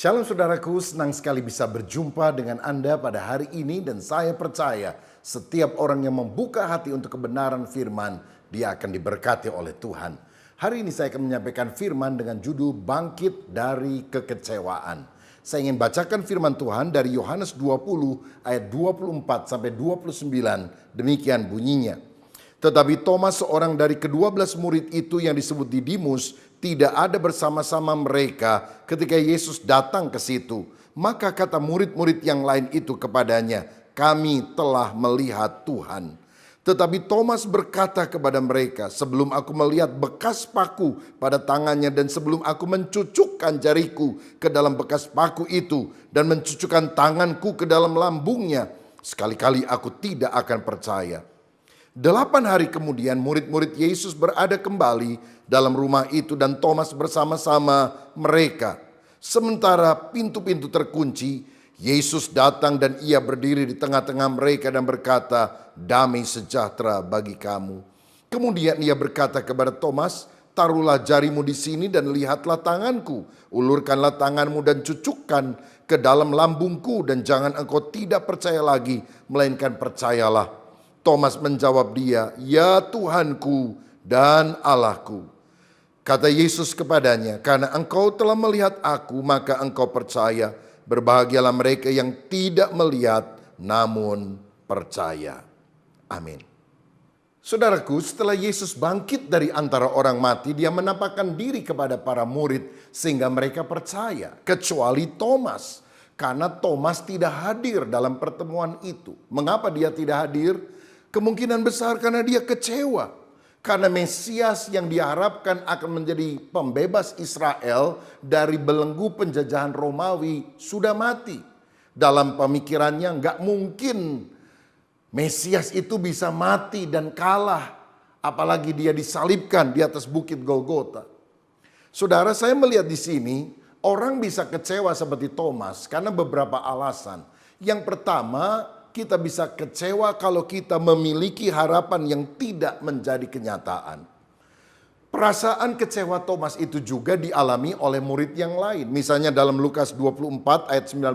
Shalom saudaraku, senang sekali bisa berjumpa dengan Anda pada hari ini dan saya percaya setiap orang yang membuka hati untuk kebenaran firman, dia akan diberkati oleh Tuhan. Hari ini saya akan menyampaikan firman dengan judul Bangkit dari Kekecewaan. Saya ingin bacakan firman Tuhan dari Yohanes 20 ayat 24 sampai 29, demikian bunyinya. Tetapi Thomas, seorang dari ke-12 murid itu yang disebut Didimus, tidak ada bersama-sama mereka ketika Yesus datang ke situ. Maka kata murid-murid yang lain itu kepadanya, "Kami telah melihat Tuhan." Tetapi Thomas berkata kepada mereka, "Sebelum aku melihat bekas paku pada tangannya dan sebelum aku mencucukkan jariku ke dalam bekas paku itu dan mencucukkan tanganku ke dalam lambungnya, sekali-kali aku tidak akan percaya." 8 hari kemudian murid-murid Yesus berada kembali dalam rumah itu dan Thomas bersama-sama mereka. Sementara pintu-pintu terkunci, Yesus datang dan ia berdiri di tengah-tengah mereka dan berkata, "Damai sejahtera bagi kamu." Kemudian ia berkata kepada Thomas, "Taruhlah jarimu di sini dan lihatlah tanganku. Ulurkanlah tanganmu dan cucukkan ke dalam lambungku dan jangan engkau tidak percaya lagi, melainkan percayalah." Thomas menjawab dia, "Ya Tuhanku dan Allahku." Kata Yesus kepadanya, "Karena engkau telah melihat aku, maka engkau percaya. Berbahagialah mereka yang tidak melihat, namun percaya." Amin. Saudaraku, setelah Yesus bangkit dari antara orang mati, dia menampakkan diri kepada para murid sehingga mereka percaya. Kecuali Thomas, karena Thomas tidak hadir dalam pertemuan itu. Mengapa dia tidak hadir? Kemungkinan besar karena dia kecewa. Karena Mesias yang diharapkan akan menjadi pembebas Israel dari belenggu penjajahan Romawi sudah mati. Dalam pemikirannya nggak mungkin Mesias itu bisa mati dan kalah. Apalagi dia disalibkan di atas bukit Golgota. Saudara, saya melihat di sini orang bisa kecewa seperti Thomas karena beberapa alasan. Yang pertama, kita bisa kecewa kalau kita memiliki harapan yang tidak menjadi kenyataan. Perasaan kecewa Thomas itu juga dialami oleh murid yang lain. Misalnya dalam Lukas 24 ayat 19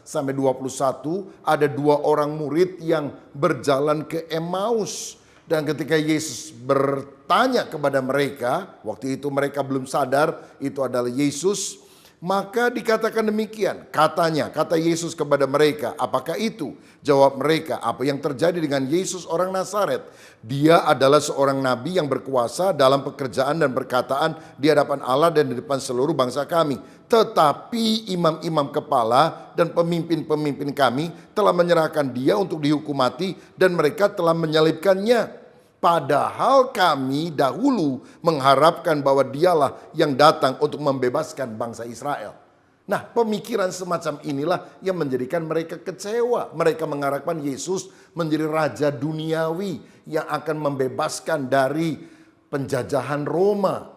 sampai 21 ada 2 orang murid yang berjalan ke Emmaus. Dan ketika Yesus bertanya kepada mereka, waktu itu mereka belum sadar itu adalah Yesus. Maka dikatakan demikian, kata Yesus kepada mereka, "Apakah itu?" Jawab mereka, "Apa yang terjadi dengan Yesus orang Nazaret? Dia adalah seorang nabi yang berkuasa dalam pekerjaan dan perkataan di hadapan Allah dan di depan seluruh bangsa kami. Tetapi imam-imam kepala dan pemimpin-pemimpin kami telah menyerahkan dia untuk dihukum mati dan mereka telah menyalibkannya. Padahal kami dahulu mengharapkan bahwa dialah yang datang untuk membebaskan bangsa Israel." Nah, pemikiran semacam inilah yang menjadikan mereka kecewa. Mereka mengharapkan Yesus menjadi raja duniawi yang akan membebaskan dari penjajahan Roma.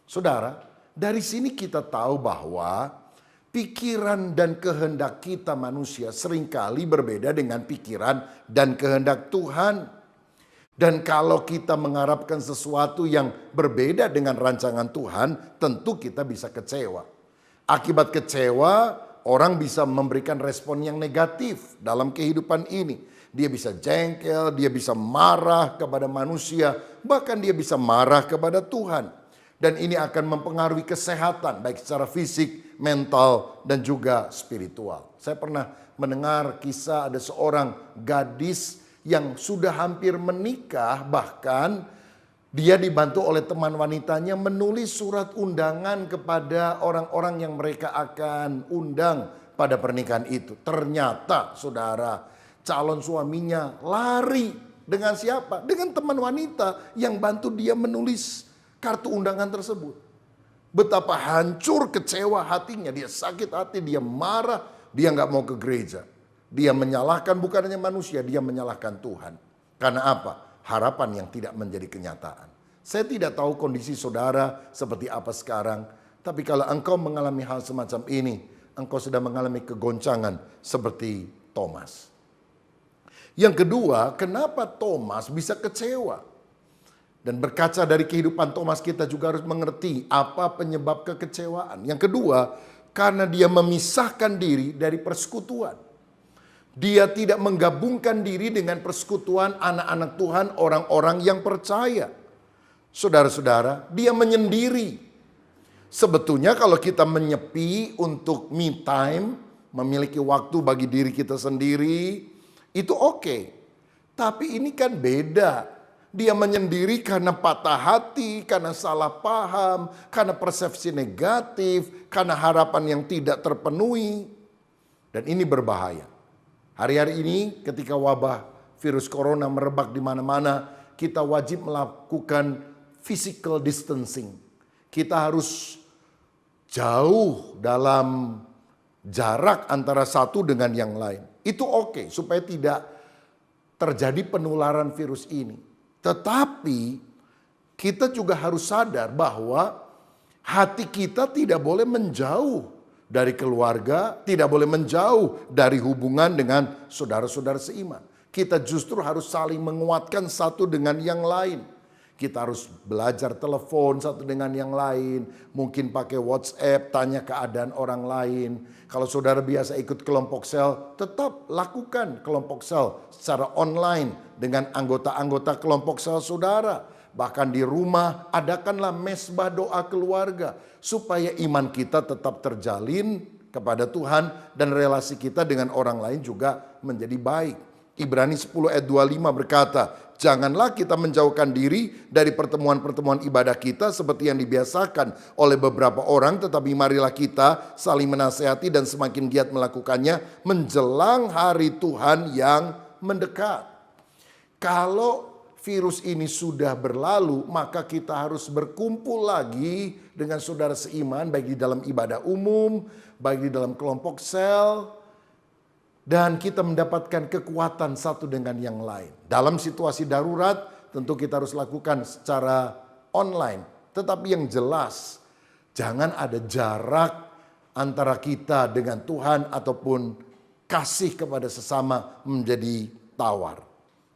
Saudara, dari sini kita tahu bahwa pikiran dan kehendak kita manusia seringkali berbeda dengan pikiran dan kehendak Tuhan. Dan kalau kita mengharapkan sesuatu yang berbeda dengan rancangan Tuhan, tentu kita bisa kecewa. Akibat kecewa, orang bisa memberikan respon yang negatif dalam kehidupan ini. Dia bisa jengkel, dia bisa marah kepada manusia, bahkan dia bisa marah kepada Tuhan. Dan ini akan mempengaruhi kesehatan, baik secara fisik, mental, dan juga spiritual. Saya pernah mendengar kisah ada seorang gadis yang sudah hampir menikah, bahkan dia dibantu oleh teman wanitanya menulis surat undangan kepada orang-orang yang mereka akan undang pada pernikahan itu. Ternyata saudara, calon suaminya lari dengan siapa? Dengan teman wanita yang bantu dia menulis kartu undangan tersebut. Betapa hancur kecewa hatinya, dia sakit hati, dia marah, dia nggak mau ke gereja. Dia menyalahkan bukan hanya manusia, dia menyalahkan Tuhan. Karena apa? Harapan yang tidak menjadi kenyataan. Saya tidak tahu kondisi saudara seperti apa sekarang. Tapi kalau engkau mengalami hal semacam ini, engkau sedang mengalami kegoncangan seperti Thomas. Yang kedua, kenapa Thomas bisa kecewa? Dan berkaca dari kehidupan Thomas, kita juga harus mengerti apa penyebab kekecewaan. Yang kedua, Karena dia memisahkan diri dari persekutuan. Dia tidak menggabungkan diri dengan persekutuan anak-anak Tuhan, orang-orang yang percaya. Saudara-saudara, dia menyendiri. Sebetulnya kalau kita menyepi untuk me time, memiliki waktu bagi diri kita sendiri, itu oke. Tapi ini kan beda. Dia menyendiri karena patah hati, karena salah paham, karena persepsi negatif, karena harapan yang tidak terpenuhi. Dan ini berbahaya. Hari-hari ini ketika wabah virus corona merebak di mana-mana, kita wajib melakukan physical distancing. Kita harus jauh dalam jarak antara satu dengan yang lain. Itu oke, supaya tidak terjadi penularan virus ini. Tetapi kita juga harus sadar bahwa hati kita tidak boleh menjauh dari keluarga, tidak boleh menjauh dari hubungan dengan saudara-saudara seiman. Kita justru harus saling menguatkan satu dengan yang lain. Kita harus belajar telepon satu dengan yang lain. Mungkin pakai WhatsApp, tanya keadaan orang lain. Kalau saudara biasa ikut kelompok sel, tetap lakukan kelompok sel secara online dengan anggota-anggota kelompok sel saudara. Bahkan di rumah, adakanlah mesbah doa keluarga. Supaya iman kita tetap terjalin kepada Tuhan dan relasi kita dengan orang lain juga menjadi baik. Ibrani 10 ayat 25 berkata, janganlah kita menjauhkan diri dari pertemuan-pertemuan ibadah kita seperti yang dibiasakan oleh beberapa orang, tetapi marilah kita saling menasehati dan semakin giat melakukannya menjelang hari Tuhan yang mendekat. Kalau virus ini sudah berlalu, maka kita harus berkumpul lagi dengan saudara seiman, baik di dalam ibadah umum, baik di dalam kelompok sel, dan kita mendapatkan kekuatan satu dengan yang lain. Dalam situasi darurat tentu kita harus lakukan secara online. Tetapi yang jelas, jangan ada jarak antara kita dengan Tuhan ataupun kasih kepada sesama menjadi tawar.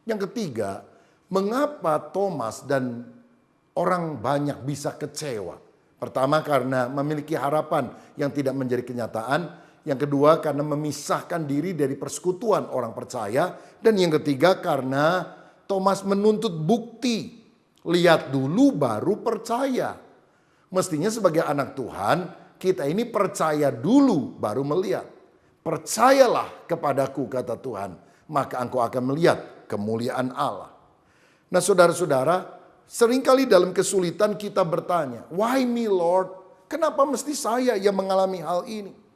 Yang ketiga, mengapa Thomas dan orang banyak bisa kecewa? Pertama, karena memiliki harapan yang tidak menjadi kenyataan. Yang kedua, karena memisahkan diri dari persekutuan orang percaya. Dan yang ketiga, karena Thomas menuntut bukti. Lihat dulu baru percaya. Mestinya sebagai anak Tuhan, kita ini percaya dulu baru melihat. Percayalah kepadaku, kata Tuhan, maka engkau akan melihat kemuliaan Allah. Nah saudara-saudara, seringkali dalam kesulitan kita bertanya, why me Lord? Kenapa mesti saya yang mengalami hal ini?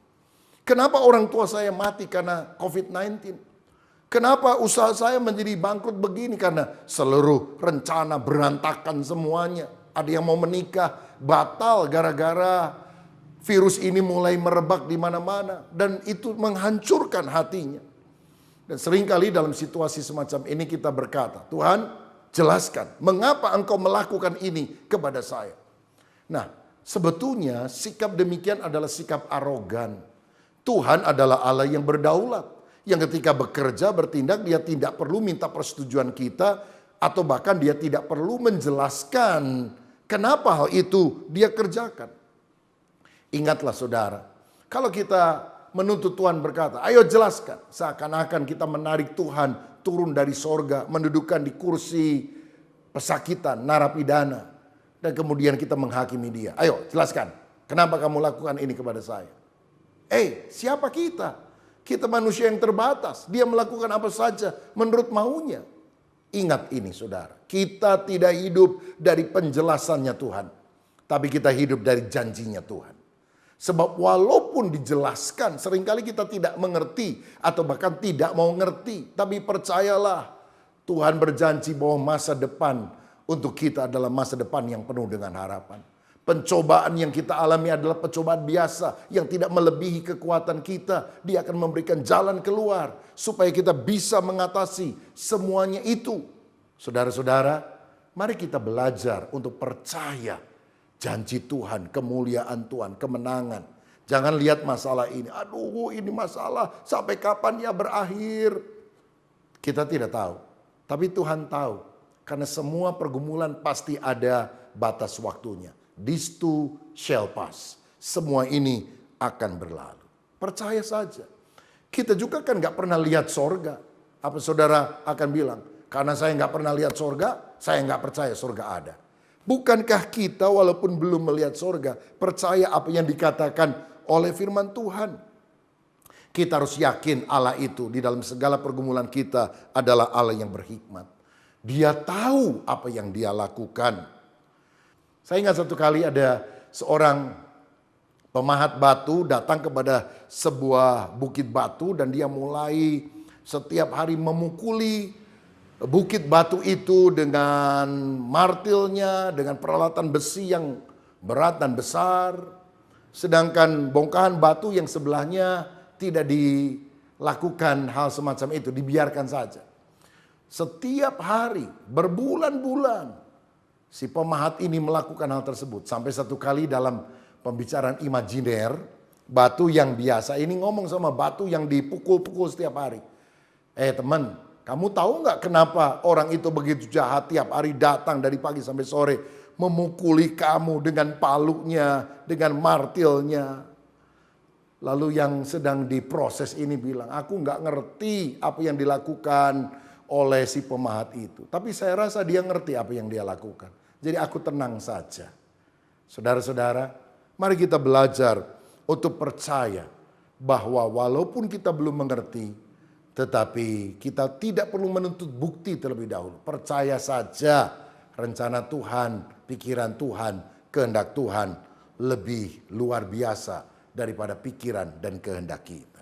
Kenapa orang tua saya mati karena COVID-19? Kenapa usaha saya menjadi bangkrut begini? Karena seluruh rencana berantakan semuanya. Ada yang mau menikah, batal gara-gara virus ini mulai merebak di mana-mana. Dan itu menghancurkan hatinya. Dan seringkali dalam situasi semacam ini kita berkata, Tuhan jelaskan mengapa engkau melakukan ini kepada saya. Nah sebetulnya sikap demikian adalah sikap arogan. Tuhan adalah Allah yang berdaulat. Yang ketika bekerja, bertindak, dia tidak perlu minta persetujuan kita. Atau bahkan dia tidak perlu menjelaskan kenapa hal itu dia kerjakan. Ingatlah saudara, kalau kita menuntut Tuhan berkata, ayo jelaskan. Seakan-akan kita menarik Tuhan turun dari sorga, mendudukkan di kursi pesakitan, narapidana. Dan kemudian kita menghakimi dia. Ayo jelaskan, kenapa kamu lakukan ini kepada saya? Siapa kita? Kita manusia yang terbatas. Dia melakukan apa saja menurut maunya. Ingat ini saudara. Kita tidak hidup dari penjelasannya Tuhan. Tapi kita hidup dari janjinya Tuhan. Sebab walaupun dijelaskan seringkali kita tidak mengerti. Atau bahkan tidak mau ngerti. Tapi percayalah Tuhan berjanji bahwa masa depan untuk kita adalah masa depan yang penuh dengan harapan. Pencobaan yang kita alami adalah pencobaan biasa yang tidak melebihi kekuatan kita. Dia akan memberikan jalan keluar supaya kita bisa mengatasi semuanya itu. Saudara-saudara, mari kita belajar untuk percaya janji Tuhan, kemuliaan Tuhan, kemenangan. Jangan lihat masalah ini. Aduh, ini masalah sampai kapan ya berakhir? Kita tidak tahu, tapi Tuhan tahu. Karena semua pergumulan pasti ada batas waktunya. This too shall pass. Semua ini akan berlalu. Percaya saja. Kita juga kan gak pernah lihat sorga. Apa saudara akan bilang, karena saya gak pernah lihat sorga, saya gak percaya sorga ada. Bukankah kita walaupun belum melihat sorga, percaya apa yang dikatakan oleh firman Tuhan? Kita harus yakin Allah itu di dalam segala pergumulan kita adalah Allah yang berhikmat. Dia tahu apa yang dia lakukan. Saya ingat satu kali ada seorang pemahat batu datang kepada sebuah bukit batu dan dia mulai setiap hari memukuli bukit batu itu dengan martilnya, dengan peralatan besi yang berat dan besar. Sedangkan bongkahan batu yang sebelahnya tidak dilakukan hal semacam itu, dibiarkan saja. Setiap hari, berbulan-bulan, si pemahat ini melakukan hal tersebut. Sampai satu kali dalam pembicaraan imajiner, batu yang biasa ini ngomong sama batu yang dipukul-pukul setiap hari. Teman, kamu tahu nggak kenapa orang itu begitu jahat tiap hari datang dari pagi sampai sore memukuli kamu dengan palunya, dengan martilnya. Lalu yang sedang diproses ini bilang, aku nggak ngerti apa yang dilakukan oleh si pemahat itu. Tapi saya rasa dia ngerti apa yang dia lakukan. Jadi aku tenang saja. Saudara-saudara, mari kita belajar untuk percaya bahwa walaupun kita belum mengerti, tetapi kita tidak perlu menuntut bukti terlebih dahulu. Percaya saja rencana Tuhan, pikiran Tuhan, kehendak Tuhan lebih luar biasa daripada pikiran dan kehendak kita.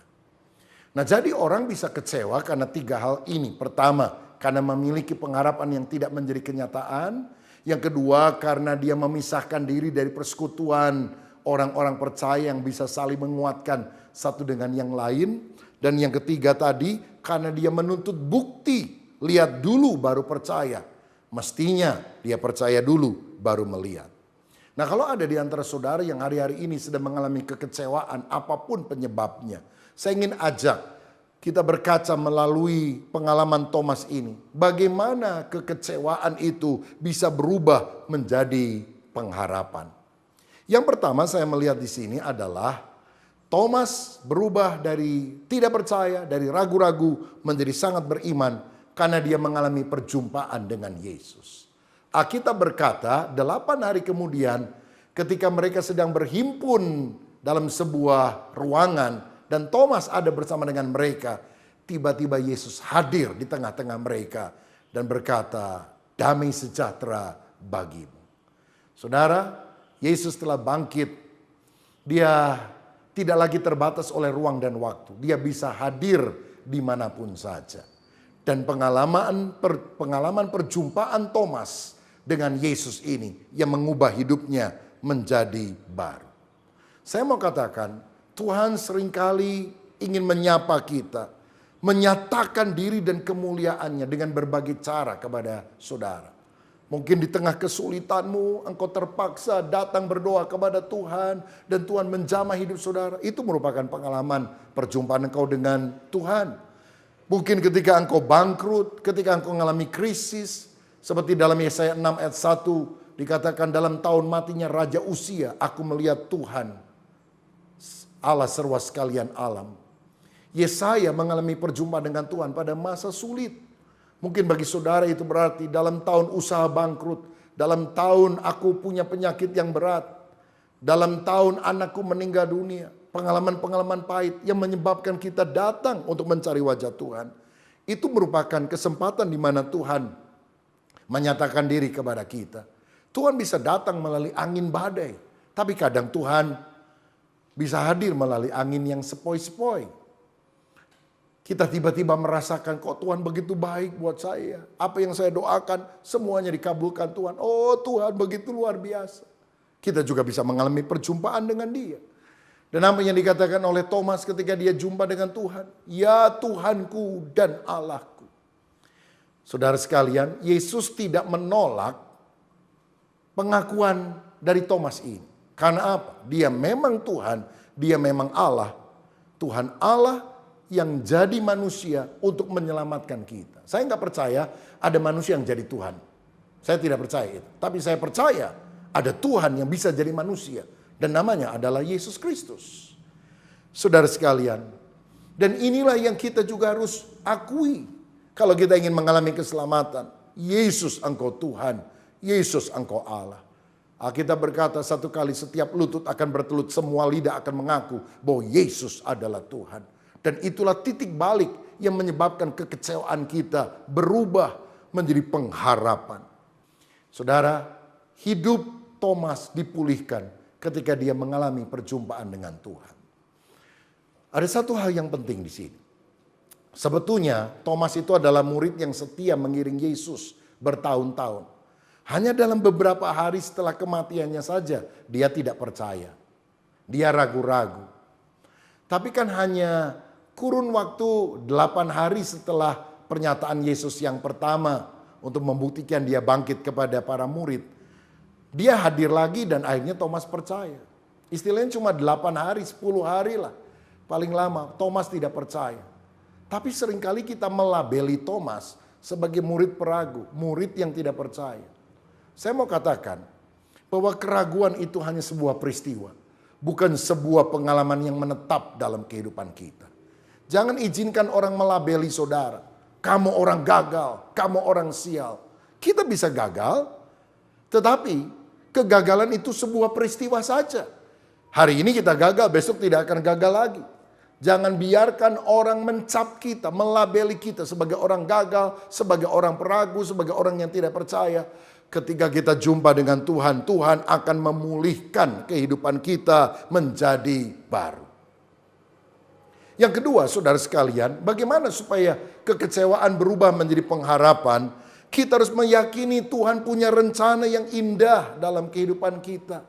Nah, jadi orang bisa kecewa karena 3 hal ini. Pertama, karena memiliki pengharapan yang tidak menjadi kenyataan. Yang kedua, karena dia memisahkan diri dari persekutuan orang-orang percaya yang bisa saling menguatkan satu dengan yang lain. Dan yang ketiga tadi, karena dia menuntut bukti, lihat dulu baru percaya. Mestinya dia percaya dulu baru melihat. Nah, kalau ada di antara saudara yang hari-hari ini sedang mengalami kekecewaan apapun penyebabnya, saya ingin ajak kita berkaca melalui pengalaman Thomas ini. Bagaimana kekecewaan itu bisa berubah menjadi pengharapan. Yang pertama saya melihat di sini adalah Thomas berubah dari tidak percaya, dari ragu-ragu menjadi sangat beriman karena dia mengalami perjumpaan dengan Yesus. Alkitab berkata 8 hari kemudian ketika mereka sedang berhimpun dalam sebuah ruangan dan Thomas ada bersama dengan mereka, tiba-tiba Yesus hadir di tengah-tengah mereka dan berkata, damai sejahtera bagimu. Saudara, Yesus telah bangkit. Dia tidak lagi terbatas oleh ruang dan waktu. Dia bisa hadir dimanapun saja. Dan pengalaman perjumpaan Thomas dengan Yesus ini yang mengubah hidupnya menjadi baru. Saya mau katakan, Tuhan seringkali ingin menyapa kita. Menyatakan diri dan kemuliaannya dengan berbagai cara kepada saudara. Mungkin di tengah kesulitanmu, engkau terpaksa datang berdoa kepada Tuhan dan Tuhan menjamah hidup saudara. Itu merupakan pengalaman perjumpaan engkau dengan Tuhan. Mungkin ketika engkau bangkrut, ketika engkau mengalami krisis, seperti dalam Yesaya 6 ayat 1 dikatakan dalam tahun matinya Raja Uzia, aku melihat Tuhan, Allah serwa sekalian alam. Yesaya mengalami perjumpaan dengan Tuhan pada masa sulit. Mungkin bagi saudara itu berarti dalam tahun usaha bangkrut, dalam tahun aku punya penyakit yang berat, dalam tahun anakku meninggal dunia, pengalaman-pengalaman pahit yang menyebabkan kita datang untuk mencari wajah Tuhan. Itu merupakan kesempatan di mana Tuhan menyatakan diri kepada kita. Tuhan bisa datang melalui angin badai, tapi kadang Tuhan bisa hadir melalui angin yang sepoi-sepoi. Kita tiba-tiba merasakan kok Tuhan begitu baik buat saya. Apa yang saya doakan semuanya dikabulkan Tuhan. Oh Tuhan begitu luar biasa. Kita juga bisa mengalami perjumpaan dengan dia. Dan apa yang dikatakan oleh Thomas ketika dia jumpa dengan Tuhan. Ya Tuhanku dan Allahku. Saudara sekalian, Yesus tidak menolak pengakuan dari Thomas ini. Karena apa? Dia memang Tuhan, dia memang Allah. Tuhan Allah yang jadi manusia untuk menyelamatkan kita. Saya nggak percaya ada manusia yang jadi Tuhan. Saya tidak percaya itu. Tapi saya percaya ada Tuhan yang bisa jadi manusia. Dan namanya adalah Yesus Kristus. Saudara sekalian, dan inilah yang kita juga harus akui. Kalau kita ingin mengalami keselamatan, Yesus engkau Tuhan, Yesus engkau Allah. Alkitab berkata satu kali setiap lutut akan bertelut, semua lidah akan mengaku bahwa Yesus adalah Tuhan. Dan itulah titik balik yang menyebabkan kekecewaan kita berubah menjadi pengharapan. Saudara, hidup Thomas dipulihkan ketika dia mengalami perjumpaan dengan Tuhan. Ada satu hal yang penting di sini. Sebetulnya Thomas itu adalah murid yang setia mengiring Yesus bertahun-tahun. Hanya dalam beberapa hari setelah kematiannya saja dia tidak percaya. Dia ragu-ragu. Tapi kan hanya kurun waktu 8 hari setelah pernyataan Yesus yang pertama untuk membuktikan dia bangkit kepada para murid. Dia hadir lagi dan akhirnya Thomas percaya. Istilahnya cuma 8 hari, 10 hari lah. Paling lama Thomas tidak percaya. Tapi seringkali kita melabeli Thomas sebagai murid peragu, murid yang tidak percaya. Saya mau katakan bahwa keraguan itu hanya sebuah peristiwa, bukan sebuah pengalaman yang menetap dalam kehidupan kita. Jangan izinkan orang melabeli saudara. Kamu orang gagal, kamu orang sial. Kita bisa gagal, tetapi kegagalan itu sebuah peristiwa saja. Hari ini kita gagal, besok tidak akan gagal lagi. Jangan biarkan orang mencap kita, melabeli kita sebagai orang gagal, sebagai orang peragu, sebagai orang yang tidak percaya. Ketika kita jumpa dengan Tuhan, Tuhan akan memulihkan kehidupan kita menjadi baru. Yang kedua, saudara sekalian, bagaimana supaya kekecewaan berubah menjadi pengharapan? Kita harus meyakini Tuhan punya rencana yang indah dalam kehidupan kita.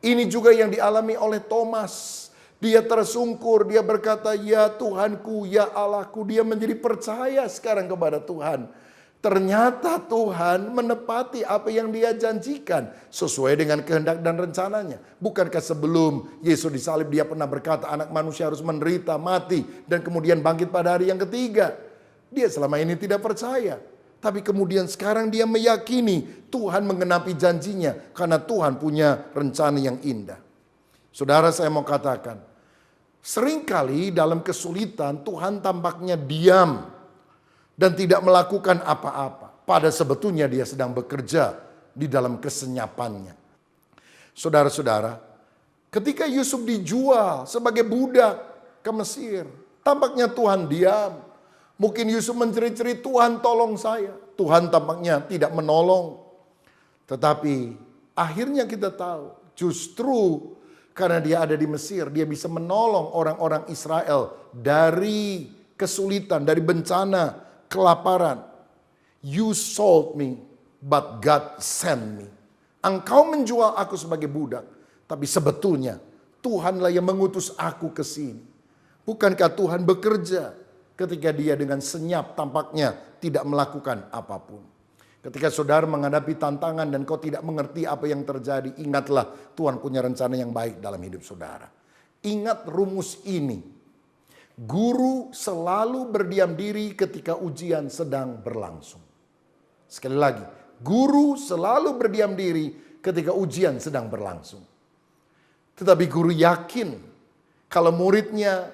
Ini juga yang dialami oleh Thomas. Dia tersungkur, dia berkata, ya Tuhanku, ya Allahku. Dia menjadi percaya sekarang kepada Tuhan. Ternyata Tuhan menepati apa yang dia janjikan sesuai dengan kehendak dan rencananya. Bukankah sebelum Yesus disalib dia pernah berkata anak manusia harus menderita, mati, dan kemudian bangkit pada hari yang ketiga. Dia selama ini tidak percaya. Tapi kemudian sekarang dia meyakini Tuhan menggenapi janjinya karena Tuhan punya rencana yang indah. Saudara, saya mau katakan, seringkali dalam kesulitan Tuhan tampaknya diam dan tidak melakukan apa-apa. Pada sebetulnya dia sedang bekerja di dalam kesenyapannya. Saudara-saudara, ketika Yusuf dijual sebagai budak ke Mesir, tampaknya Tuhan diam. Mungkin Yusuf mencerit-cerit, Tuhan tolong saya. Tuhan tampaknya tidak menolong. Tetapi akhirnya kita tahu, justru karena dia ada di Mesir, dia bisa menolong orang-orang Israel dari kesulitan, dari bencana, kelaparan. You sold me, but God sent me. Engkau menjual aku sebagai budak, tapi sebetulnya Tuhanlah yang mengutus aku ke sini. Bukankah Tuhan bekerja ketika dia dengan senyap tampaknya tidak melakukan apapun? Ketika saudara menghadapi tantangan dan kau tidak mengerti apa yang terjadi, ingatlah Tuhan punya rencana yang baik dalam hidup saudara. Ingat rumus ini. Guru selalu berdiam diri ketika ujian sedang berlangsung. Sekali lagi, guru selalu berdiam diri ketika ujian sedang berlangsung. Tetapi guru yakin kalau muridnya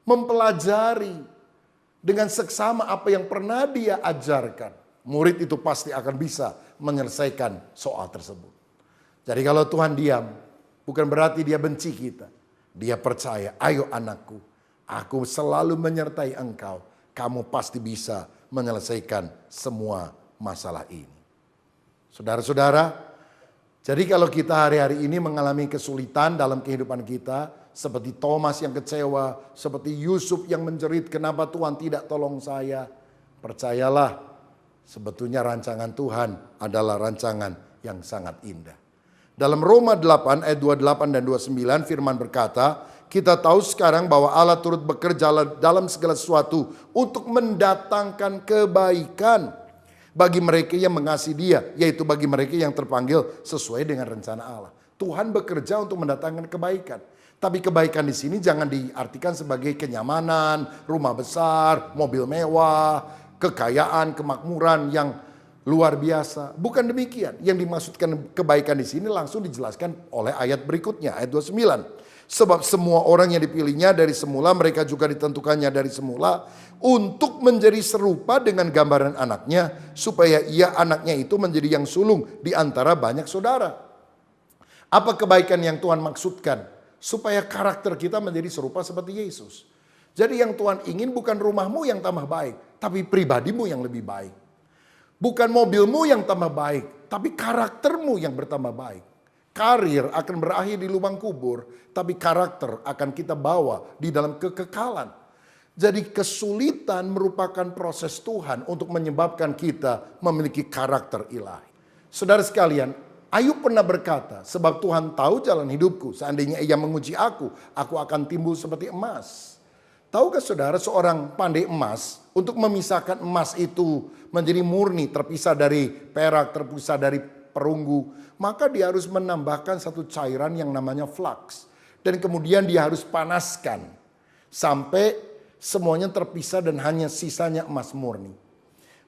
mempelajari dengan seksama apa yang pernah dia ajarkan, murid itu pasti akan bisa menyelesaikan soal tersebut. Jadi kalau Tuhan diam, bukan berarti dia benci kita. Dia percaya, ayo anakku, aku selalu menyertai engkau. Kamu pasti bisa menyelesaikan semua masalah ini. Saudara-saudara, jadi kalau kita hari-hari ini mengalami kesulitan dalam kehidupan kita, seperti Thomas yang kecewa, seperti Yusuf yang menjerit, kenapa Tuhan tidak tolong saya? Percayalah, sebetulnya rancangan Tuhan adalah rancangan yang sangat indah. Dalam Roma 8 ayat 28 dan 29 firman berkata, kita tahu sekarang bahwa Allah turut bekerja dalam segala sesuatu untuk mendatangkan kebaikan bagi mereka yang mengasihi Dia, yaitu bagi mereka yang terpanggil sesuai dengan rencana Allah. Tuhan bekerja untuk mendatangkan kebaikan. Tapi kebaikan di sini jangan diartikan sebagai kenyamanan, rumah besar, mobil mewah, kekayaan, kemakmuran yang luar biasa. Bukan demikian. Yang dimaksudkan kebaikan di sini langsung dijelaskan oleh ayat berikutnya, ayat 29. Sebab semua orang yang dipilihnya dari semula, mereka juga ditentukannya dari semula untuk menjadi serupa dengan gambaran anaknya, supaya ia anaknya itu menjadi yang sulung di antara banyak saudara. Apa kebaikan yang Tuhan maksudkan? Supaya karakter kita menjadi serupa seperti Yesus. Jadi yang Tuhan ingin bukan rumahmu yang tambah baik, tapi pribadimu yang lebih baik. Bukan mobilmu yang tambah baik, tapi karaktermu yang bertambah baik. Karir akan berakhir di lubang kubur, tapi karakter akan kita bawa di dalam kekekalan. Jadi kesulitan merupakan proses Tuhan untuk menyebabkan kita memiliki karakter ilahi. Saudara sekalian, Ayub pernah berkata, sebab Tuhan tahu jalan hidupku, seandainya ia menguji aku akan timbul seperti emas. Tahukah saudara, seorang pandai emas, untuk memisahkan emas itu menjadi murni, terpisah dari perak, terpisah dari perunggu, maka dia harus menambahkan satu cairan yang namanya flux. Dan kemudian dia harus panaskan sampai semuanya terpisah dan hanya sisanya emas murni.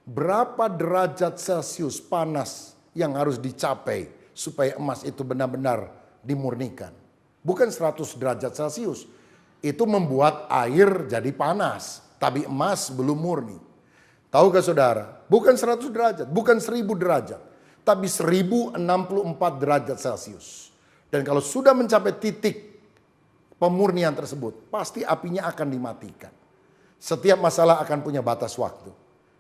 Berapa derajat Celcius panas yang harus dicapai supaya emas itu benar-benar dimurnikan? Bukan 100 derajat Celcius. Itu membuat air jadi panas, tapi emas belum murni. Tahukah saudara? Bukan 100 derajat, bukan 1000 derajat, tapi 1064 derajat Celcius. Dan kalau sudah mencapai titik pemurnian tersebut, pasti apinya akan dimatikan. Setiap masalah akan punya batas waktu.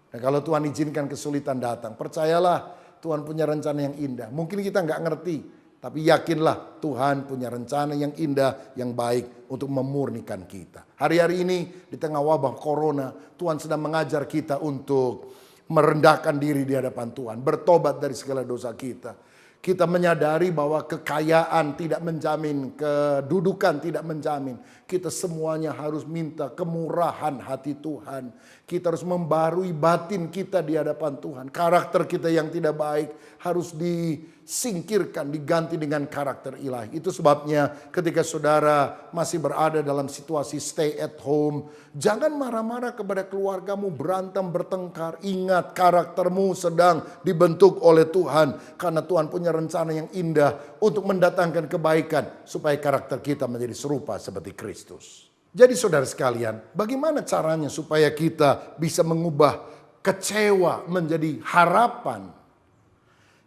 Dan kalau Tuhan izinkan kesulitan datang, percayalah Tuhan punya rencana yang indah. Mungkin kita nggak ngerti, tapi yakinlah Tuhan punya rencana yang indah, yang baik untuk memurnikan kita. Hari-hari ini di tengah wabah corona, Tuhan sedang mengajar kita untuk merendahkan diri di hadapan Tuhan, bertobat dari segala dosa kita. Kita menyadari bahwa kekayaan tidak menjamin, kedudukan tidak menjamin. Kita semuanya harus minta kemurahan hati Tuhan. Kita harus membarui batin kita di hadapan Tuhan. Karakter kita yang tidak baik harus disingkirkan, diganti dengan karakter ilahi. Itu sebabnya ketika saudara masih berada dalam situasi stay at home, jangan marah-marah kepada keluargamu, berantem, bertengkar. Ingat, karaktermu sedang dibentuk oleh Tuhan. Karena Tuhan punya rencana yang indah untuk mendatangkan kebaikan supaya karakter kita menjadi serupa seperti Kristus. Jadi saudara sekalian, bagaimana caranya supaya kita bisa mengubah kecewa menjadi harapan?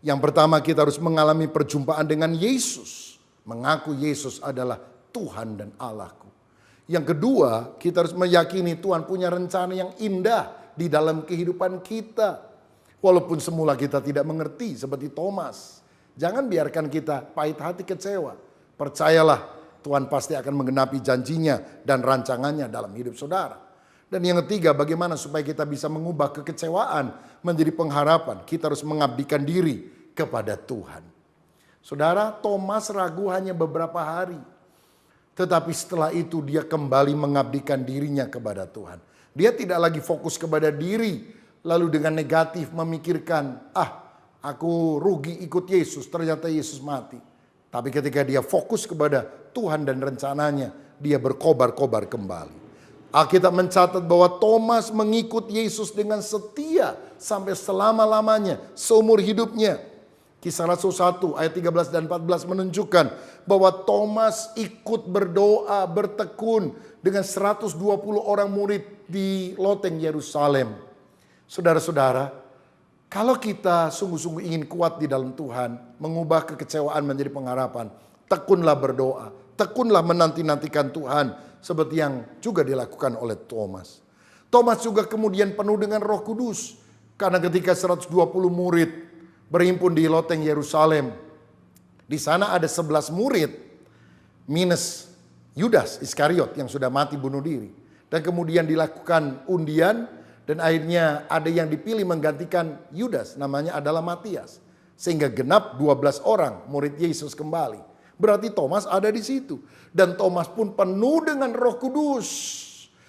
Yang pertama, kita harus mengalami perjumpaan dengan Yesus, mengaku Yesus adalah Tuhan dan Allahku. Yang kedua, kita harus meyakini Tuhan punya rencana yang indah di dalam kehidupan kita. Walaupun semula kita tidak mengerti seperti Thomas. Jangan biarkan kita pahit hati kecewa. Percayalah Tuhan pasti akan menggenapi janjinya dan rancangannya dalam hidup saudara. Dan yang ketiga, bagaimana supaya kita bisa mengubah kekecewaan menjadi pengharapan. Kita harus mengabdikan diri kepada Tuhan. Saudara, Thomas ragu hanya beberapa hari. Tetapi setelah itu dia kembali mengabdikan dirinya kepada Tuhan. Dia tidak lagi fokus kepada diri. Lalu dengan negatif memikirkan, aku rugi ikut Yesus, ternyata Yesus mati. Tapi ketika dia fokus kepada Tuhan dan rencananya, dia berkobar-kobar kembali. Alkitab mencatat bahwa Thomas mengikut Yesus dengan setia sampai selama-lamanya, seumur hidupnya. Kisah Rasul 1 ayat 13 dan 14 menunjukkan bahwa Thomas ikut berdoa, bertekun dengan 120 orang murid di loteng Yerusalem. Saudara-saudara, kalau kita sungguh-sungguh ingin kuat di dalam Tuhan, mengubah kekecewaan menjadi pengharapan, tekunlah berdoa, tekunlah menanti-nantikan Tuhan, seperti yang juga dilakukan oleh Thomas. Thomas juga kemudian penuh dengan Roh Kudus, karena ketika 120 murid berhimpun di loteng Yerusalem, di sana ada 11 murid, minus Yudas Iskariot yang sudah mati bunuh diri. Dan kemudian dilakukan undian, dan akhirnya ada yang dipilih menggantikan Yudas, namanya adalah Matias. Sehingga genap 12 orang murid Yesus kembali. Berarti Thomas ada di situ. Dan Thomas pun penuh dengan Roh Kudus.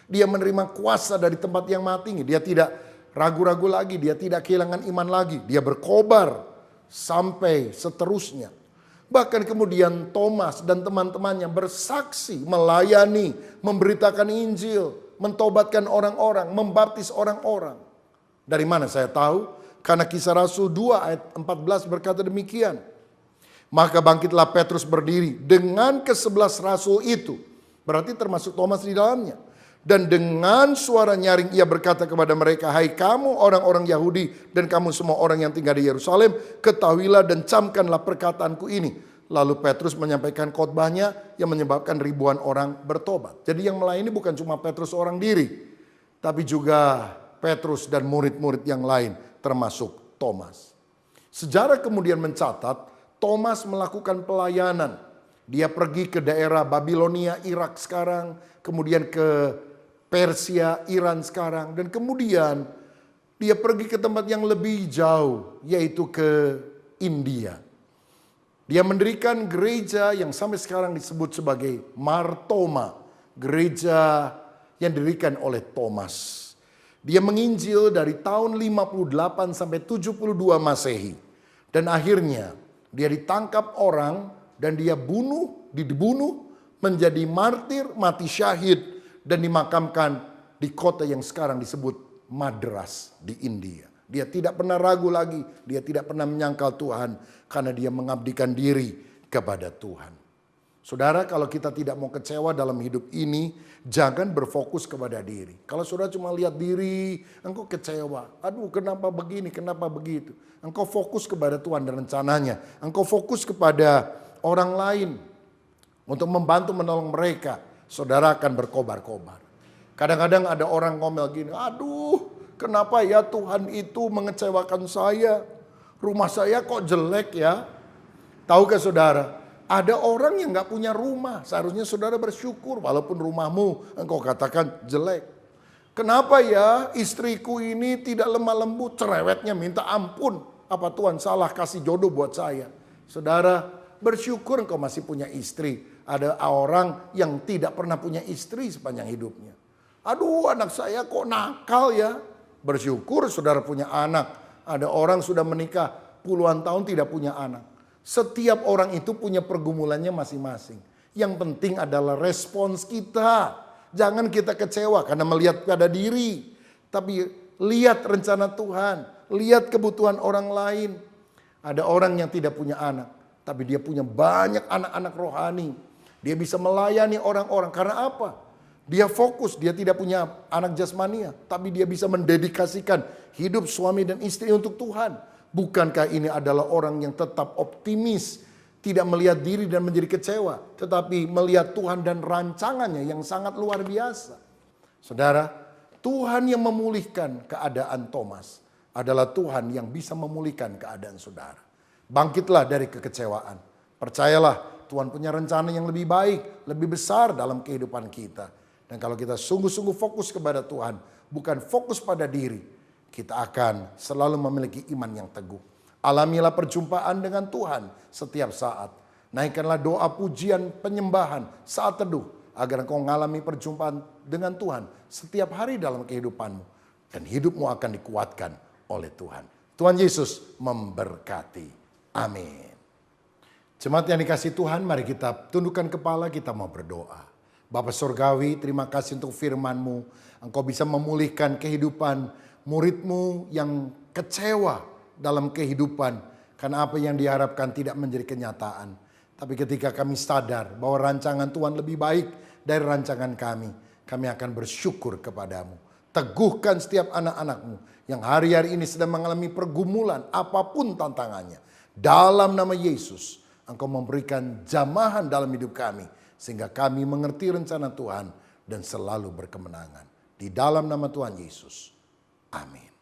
Dia menerima kuasa dari tempat yang mati. Dia tidak ragu-ragu lagi, dia tidak kehilangan iman lagi. Dia berkobar sampai seterusnya. Bahkan kemudian Thomas dan teman-temannya bersaksi, melayani, memberitakan Injil, mentobatkan orang-orang, membaptis orang-orang. Dari mana saya tahu? Karena Kisah Rasul 2 ayat 14 berkata demikian. Maka bangkitlah Petrus berdiri dengan ke-11 rasul itu. Berarti termasuk Thomas di dalamnya. Dan dengan suara nyaring ia berkata kepada mereka, "Hai kamu orang-orang Yahudi dan kamu semua orang yang tinggal di Yerusalem, ketahuilah dan camkanlah perkataanku ini." Lalu Petrus menyampaikan khotbahnya yang menyebabkan ribuan orang bertobat. Jadi yang melayani bukan cuma Petrus seorang diri, tapi juga Petrus dan murid-murid yang lain termasuk Thomas. Sejarah kemudian mencatat Thomas melakukan pelayanan. Dia pergi ke daerah Babilonia, Irak sekarang, kemudian ke Persia, Iran sekarang, dan kemudian dia pergi ke tempat yang lebih jauh, yaitu ke India. Dia mendirikan gereja yang sampai sekarang disebut sebagai Mar Thoma, gereja yang didirikan oleh Thomas. Dia menginjil dari tahun 58 sampai 72 Masehi. Dan akhirnya dia ditangkap orang dan dia dibunuh menjadi martir, mati syahid, dan dimakamkan di kota yang sekarang disebut Madras di India. Dia tidak pernah ragu lagi, dia tidak pernah menyangkal Tuhan karena dia mengabdikan diri kepada Tuhan. Saudara, kalau kita tidak mau kecewa dalam hidup ini, jangan berfokus kepada diri. Kalau saudara cuma lihat diri, engkau kecewa. Aduh, kenapa begini, kenapa begitu. Engkau fokus kepada Tuhan dan rencananya. Engkau fokus kepada orang lain untuk membantu menolong mereka. Saudara akan berkobar-kobar. Kadang-kadang ada orang ngomel gini, "Aduh, kenapa ya Tuhan itu mengecewakan saya? Rumah saya kok jelek ya?" Tahukah saudara, ada orang yang gak punya rumah. Seharusnya saudara bersyukur walaupun rumahmu engkau katakan jelek. Kenapa ya istriku ini tidak lemah lembut, cerewetnya minta ampun. Apa Tuhan salah kasih jodoh buat saya? Saudara, bersyukur engkau masih punya istri. Ada orang yang tidak pernah punya istri sepanjang hidupnya. "Aduh, anak saya kok nakal ya." Bersyukur saudara punya anak. Ada orang sudah menikah puluhan tahun tidak punya anak. Setiap orang itu punya pergumulannya masing-masing. Yang penting adalah respons kita. Jangan kita kecewa karena melihat pada diri. Tapi lihat rencana Tuhan. Lihat kebutuhan orang lain. Ada orang yang tidak punya anak, tapi dia punya banyak anak-anak rohani. Dia bisa melayani orang-orang. Karena apa? Dia fokus, dia tidak punya anak jasmania. Tapi dia bisa mendedikasikan hidup suami dan istri untuk Tuhan. Bukankah ini adalah orang yang tetap optimis. Tidak melihat diri dan menjadi kecewa. Tetapi melihat Tuhan dan rancangannya yang sangat luar biasa. Saudara, Tuhan yang memulihkan keadaan Thomas adalah Tuhan yang bisa memulihkan keadaan saudara. Bangkitlah dari kekecewaan. Percayalah, Tuhan punya rencana yang lebih baik, lebih besar dalam kehidupan kita. Dan kalau kita sungguh-sungguh fokus kepada Tuhan, bukan fokus pada diri, kita akan selalu memiliki iman yang teguh. Alamilah perjumpaan dengan Tuhan setiap saat. Naikkanlah doa pujian penyembahan saat teduh, agar engkau mengalami perjumpaan dengan Tuhan setiap hari dalam kehidupanmu. Dan hidupmu akan dikuatkan oleh Tuhan. Tuhan Yesus memberkati. Amin. Jemaat yang dikasihi Tuhan, mari kita tundukkan kepala, kita mau berdoa. Bapa Surgawi, terima kasih untuk firman-Mu. Engkau bisa memulihkan kehidupan murid-Mu yang kecewa dalam kehidupan. Karena apa yang diharapkan tidak menjadi kenyataan. Tapi ketika kami sadar bahwa rancangan Tuhan lebih baik dari rancangan kami akan bersyukur kepadamu. Teguhkan setiap anak-anak-Mu yang hari-hari ini sedang mengalami pergumulan apapun tantangannya. Dalam nama Yesus, Engkau memberikan jamahan dalam hidup kami. Sehingga kami mengerti rencana Tuhan dan selalu berkemenangan. Di dalam nama Tuhan Yesus. Amin.